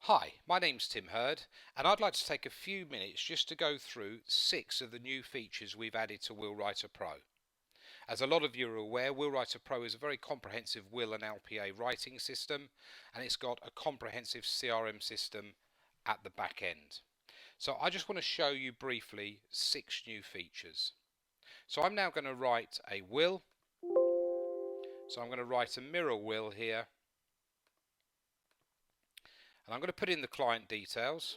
Hi, my name's Tim Hurd, and I'd like to take a few minutes just to go through 6 of the new features we've added to WillWriter Pro. As a lot of you are aware, WillWriter Pro is a very comprehensive will and LPA writing system, and it's got a comprehensive CRM system at the back end. So I just want to show you briefly 6 new features. So I'm now going to write a will. So I'm going to write a mirror will here, and I'm going to put in the client details.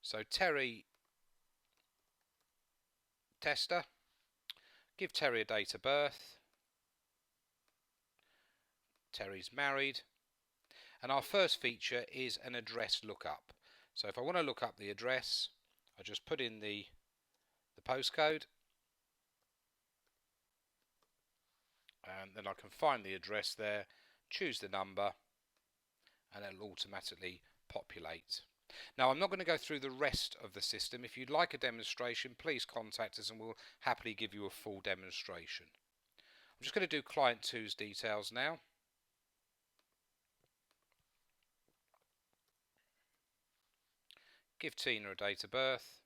So Terry Tester, give Terry a date of birth. Terry's married. And our first feature is an address lookup. So if I want to look up the address, I just put in the postcode, and then I can find the address there, choose the number, and it'll automatically populate. Now, I'm not going to go through the rest of the system. If you'd like a demonstration, please contact us and we'll happily give you a full demonstration. I'm just going to do client 2's details now. Give Tina a date of birth,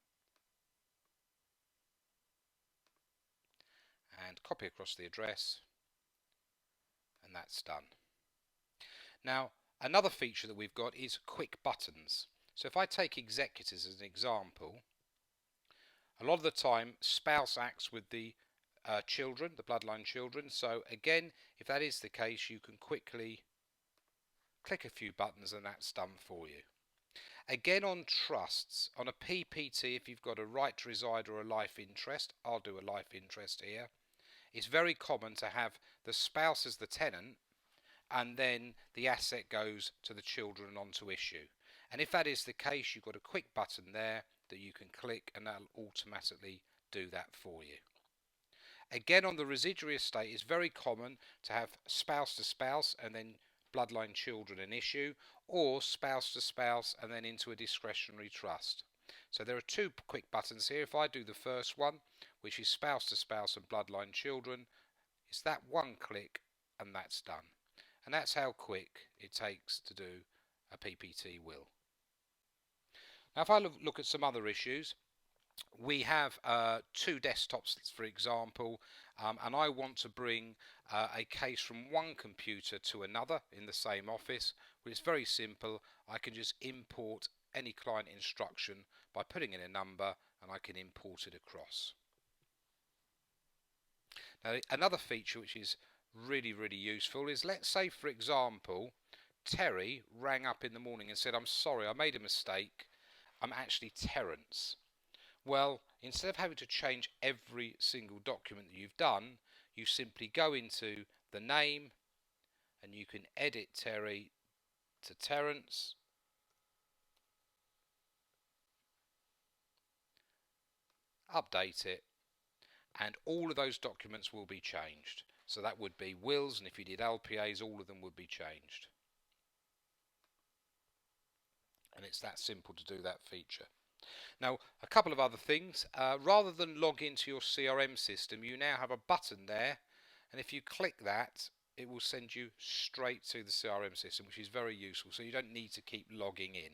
and copy across the address, and that's done. Now, another feature that we've got is quick buttons. So if I take executors as an example, a lot of the time spouse acts with the children, the bloodline children. So again, if that is the case, you can quickly click a few buttons and that's done for you. Again, on trusts, on a PPT, if you've got a right to reside or a life interest, I'll do a life interest here. It's very common to have the spouse as the tenant, and then the asset goes to the children onto issue. And if that is the case, you've got a quick button there that you can click and that'll automatically do that for you. Again, on the residuary estate, it's very common to have spouse to spouse and then bloodline children an issue, or spouse to spouse and then into a discretionary trust. So there are 2 quick buttons here. If I do the first one, which is spouse to spouse and bloodline children, it's that one click and that's done. And that's how quick it takes to do a PPT will. Now if I look at some other issues, we have 2 desktops, for example, and I want to bring a case from one computer to another in the same office. Well, it's very simple. I can just import any client instruction by putting in a number and I can import it across. Now another feature which is really useful is, let's say for example Terry rang up in the morning and said, I'm sorry, I made a mistake, I'm actually Terence. Well, instead of having to change every single document that you've done, you simply go into the name and you can edit Terry to Terence, update it, and all of those documents will be changed. So that would be wills, and if you did LPAs, all of them would be changed. And it's that simple to do that feature. Now, a couple of other things. Rather than log into your CRM system, you now have a button there, and if you click that, it will send you straight to the CRM system, which is very useful, so you don't need to keep logging in.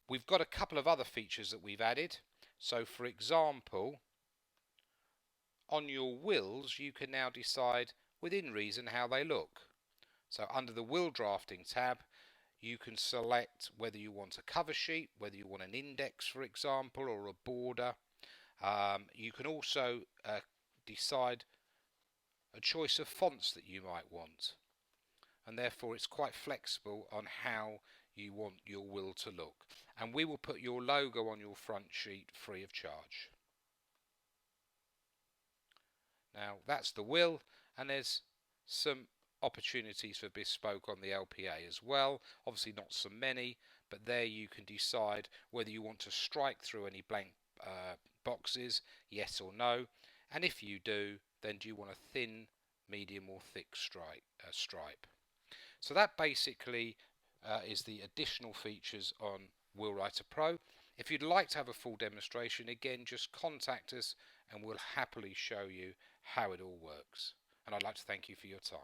We've got a couple of other features that we've added. So for example, on your wills, you can now decide within reason how they look. So under the will drafting tab, you can select whether you want a cover sheet, whether you want an index, for example, or a border. You can also decide a choice of fonts that you might want, and therefore it's quite flexible on how you want your will to look. And we will put your logo on your front sheet free of charge. Now that's the will, and there's some opportunities for bespoke on the LPA as well. Obviously not so many, but there you can decide whether you want to strike through any blank boxes, yes or no, and if you do, then do you want a thin, medium or thick stripe. So that basically is the additional features on WillWriter Pro. If you'd like to have a full demonstration, again just contact us and we'll happily show you how it all works. And I'd like to thank you for your time.